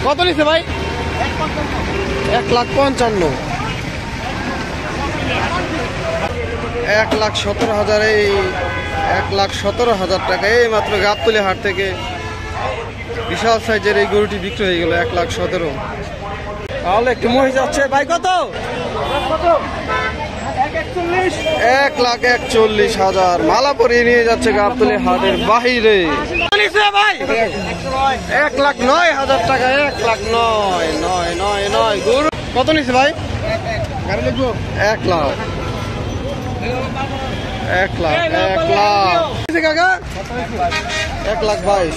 কত নিছে ভাই? 1,55,000। 1,17,000। এই 1,17,000 টাকা এই মাত্র গাবতলী হাট থেকে বিশাল সাইজের এই গরুটি বিক্রি হয়ে গেল 1,17,000। তাহলে একটু মহিষ যাচ্ছে ভাই কত? 1,41,000 মালা পরিয়ে নিয়ে যাচ্ছে গাবতলী হাটের বাহিরে। ভাই 1,09,000 টাকা। 1,09,999 গরু কত নিছে ভাই? 1 লাখ। 1 লাখ। 1 লাখ কাকা। 1,22,000।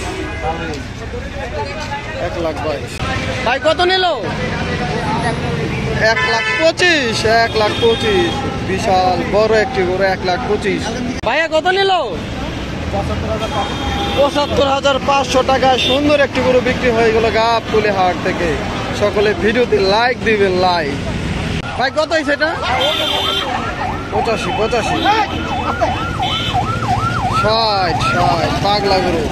1,22,000 ভাই কত নিল? 1,25,000। 1,25,000 বিশাল বড় একটি গরু। 1,25,000 ভাইয়া কত নিল? 75,500 টাকায় সুন্দর একটি গরু বিক্রি হয়ে গেল গাবতলী হাট থেকে। সকলে ভিডিওতে লাইক দিবেন। লাইক ভাই কত হয়েছে এটা? 85,000 60 পাগলা গরু।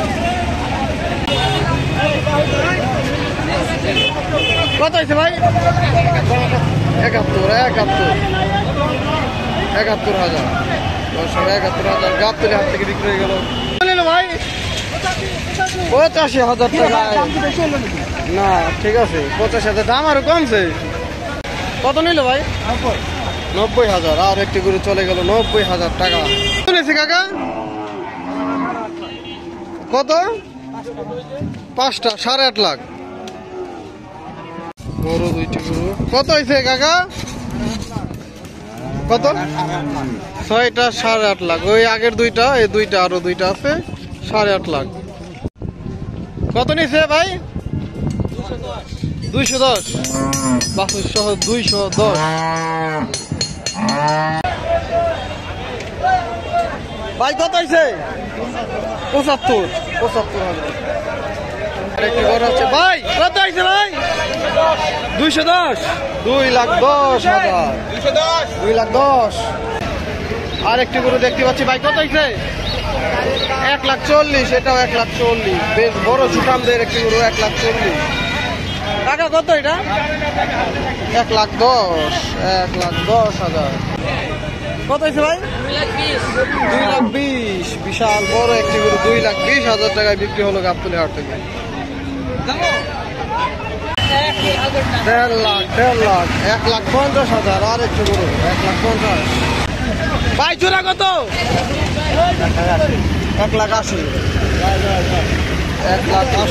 কত হয়েছে ভাই? 71,000। 71,000 গাবতলী হাট থেকে বিক্রি হয়ে গেল ভাই। 85,000 টাকা না ঠিক আছে। 85,000 দাম আরো কমছে। কত নিল ভাই? 90,000। আর একটি গরু চলে গেল 90,000 টাকা। শুনেছি কাকা কত? 5টা 8.5 লাখ। গরু 2টি গরু কত হয়েছে কাকা? কত? 6টা 8.5 লাখ। ওই আগের 2টা এই 2টা আরো 2টা আছে 8.5 লাখ। কত নিছে ভাই? 210 বাছুর সহ 210। ভাই কত হয়েছে? 75,000। আরেকটি বড় আছে ভাই কত হয়েছে ভাই? 210। 2,10,000। 2,10,000। আরেকটি গরু দেখতে পাচ্ছি ভাই কত হয়েছে? 1,40,000। এটাও 1,40,000 বেশ বড় সুঠামদের একটি গরু। 1,40,000 টাকা। কত এটা? 1,10,000। 1,10,000 কত হয়েছে ভাই? 2,20,000 বিশাল বড় একটি গরু। 2,20,000 টাকায় বিক্রি হলো গাবতলী হাট থেকে। 1.5 লাখ। 1,50,000 আর একটু গরু 1,50,000 ভাই জোড়া কত? 1,80,000। 1,80,000।